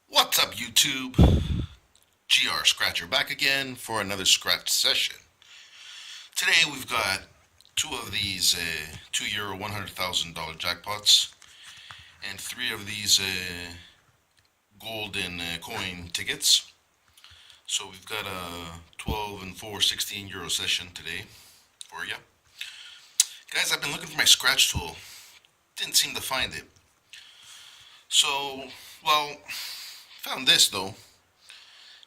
What's up, YouTube? GR Scratcher back again for another scratch session. Today we've got two of these €2 $100,000 jackpots and three of these golden coin tickets. So we've got a 12 and 4 €16 session today for you. Guys, I've been looking for my scratch tool. Didn't seem to find it. So, well, found this though.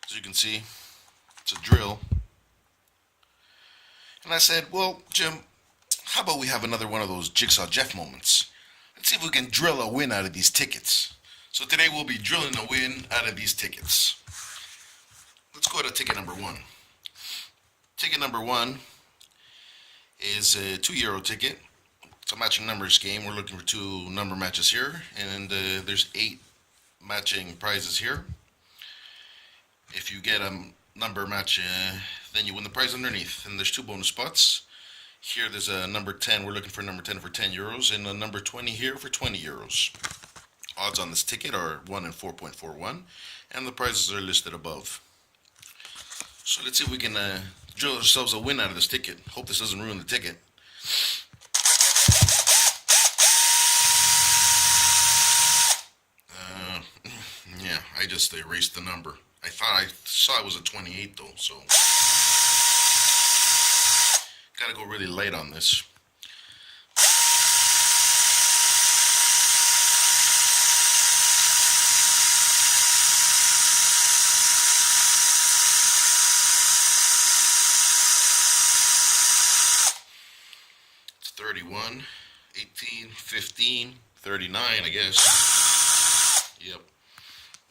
As you can see, it's a drill. And I said, well, Jim, how about we have another one of those Jigsaw Jeff moments? Let's see if we can drill a win out of these tickets. So today we'll be drilling a win out of these tickets. Let's go to ticket number one. Ticket number one is a €2 ticket. It's a matching numbers game. We're looking for two number matches here, and there's 8 matching prizes here. If you get a number match, then you win the prize underneath. And there's 2 bonus spots. Here there's a number 10. We're looking for number 10 for €10, and a number 20 here for €20. Odds on this ticket are 1 in 4.41, and the prizes are listed above. So let's see if we can drill ourselves a win out of this ticket. Hope this doesn't ruin the ticket. Yeah, I just erased the number. I saw it was a 28 though, so gotta go really light on this. It's 31, 18, 15, 39, I guess. Yep,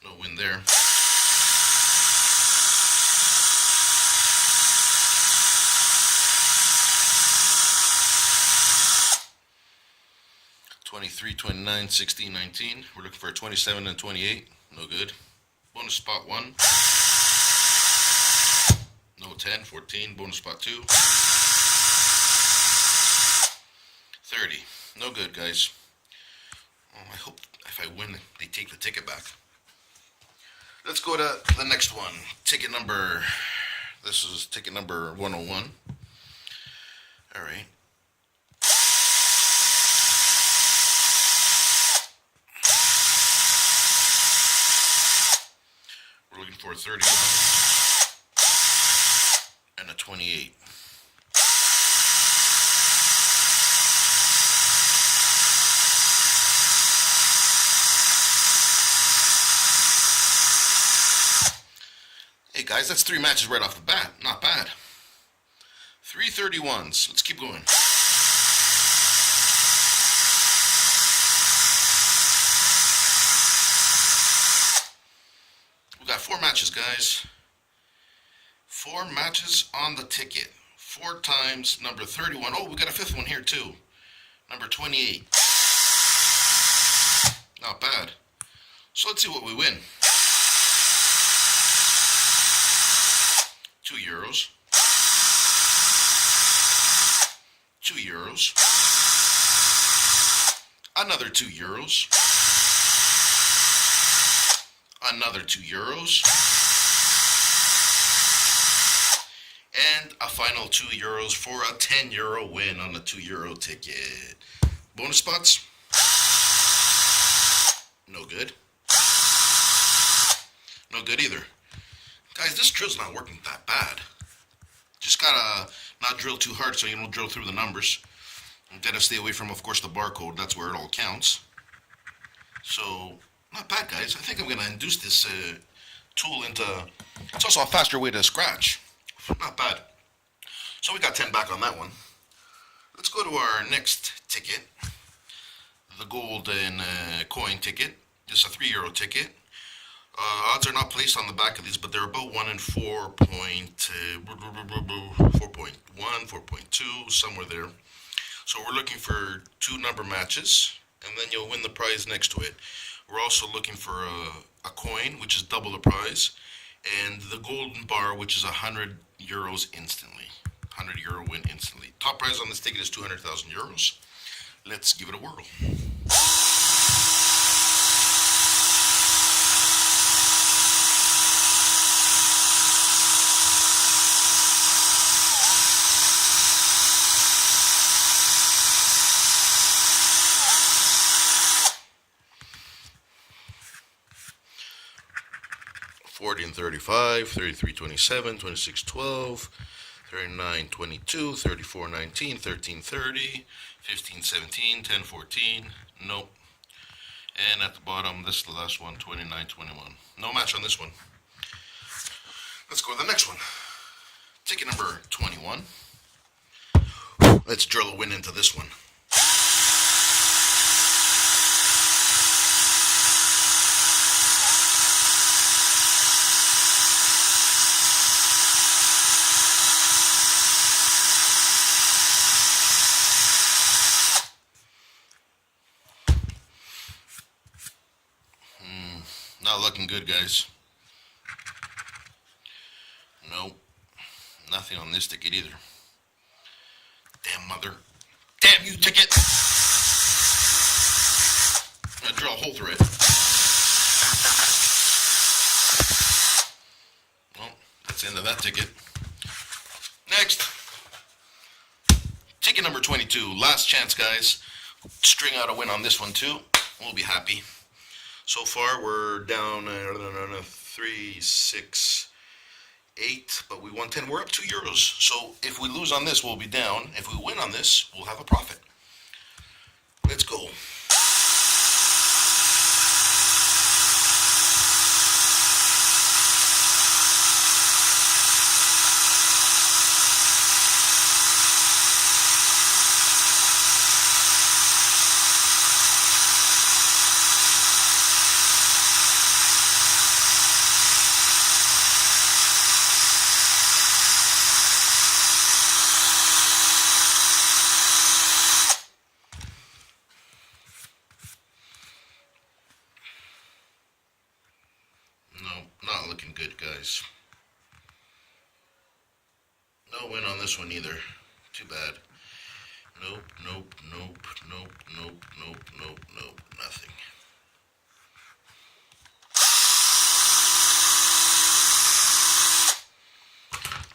no win there. 23, 29, 16, 19. We're looking for a 27 and 28. No good. Bonus spot 1. No 10, 14. Bonus spot 2. 30. No good, guys. Oh, I hope if I win, they take the ticket back. Let's go to the next one. This is ticket number 101. All right. We're looking for a 31 and a 28. Hey guys, that's 3 matches right off the bat. Not bad. 3 31s. Let's keep going. We got 4 matches, guys. 4 matches on the ticket. 4 times number 31. Oh, we got a 5th one here too. Number 28. Not bad. So let's see what we win. €2. €2. Another €2. Another €2. And a final €2 for a €10 win on the €2 ticket. Bonus spots? No good. No good either. Guys, this drill's not working that bad. Just gotta not drill too hard so you don't drill through the numbers. You gotta stay away from, of course, the barcode. That's where it all counts. So, not bad, guys. I think I'm gonna induce this tool into... It's also a faster way to scratch. Not bad. So we got 10 back on that one. Let's go to our next ticket. The golden coin ticket. This is a €3 ticket. Odds are not placed on the back of these, but they're about 1 in 4.1, 4.2, somewhere there. So we're looking for 2 number matches, and then you'll win the prize next to it. We're also looking for a coin, which is double the prize, and the golden bar, which is €100 instantly. €100 win instantly. Top prize on this ticket is €200,000. Let's give it a whirl. 40 and 35, 33, 27, 26, 12, 39, 22, 34, 19, 13, 30, 15, 17, 10, 14. Nope. And at the bottom, this is the last one, 29, 21. No match on this one. Let's go to the next one. Ticket number 21. Let's drill a win into this one. Not looking good, guys. Nope. Nothing on this ticket either. Damn mother. Damn you, ticket! I'm gonna drill a hole through it. Well, that's the end of that ticket. Next. Ticket number 22. Last chance, guys. String out a win on this one, too. We'll be happy. So far, we're down 3, 6, 8, but we won 10. We're up €2. So if we lose on this, we'll be down. If we win on this, we'll have a profit. Let's go. Not looking good, guys. No win on this one either. Too bad. Nope, nope, nope, nope, nope, nope, nope, nope, nothing.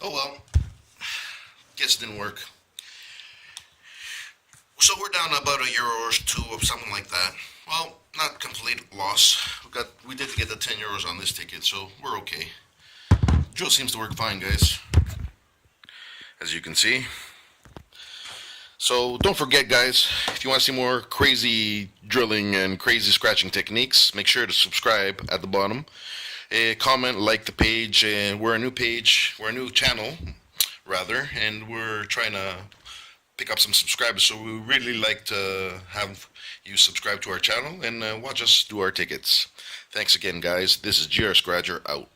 Oh well. Guess it didn't work. So we're down about €1 or 2 or something like that. Well, not complete loss. We did get the €10 on this ticket, so we're okay. Drill seems to work fine, guys. As you can see. So don't forget, guys, if you want to see more crazy drilling and crazy scratching techniques, make sure to subscribe at the bottom. Comment, like the page. We're a new channel, rather, and we're trying to pick up some subscribers, so we really like to have you subscribe to our channel and watch us do our tickets. Thanks again, guys. This is GR Scratcher out.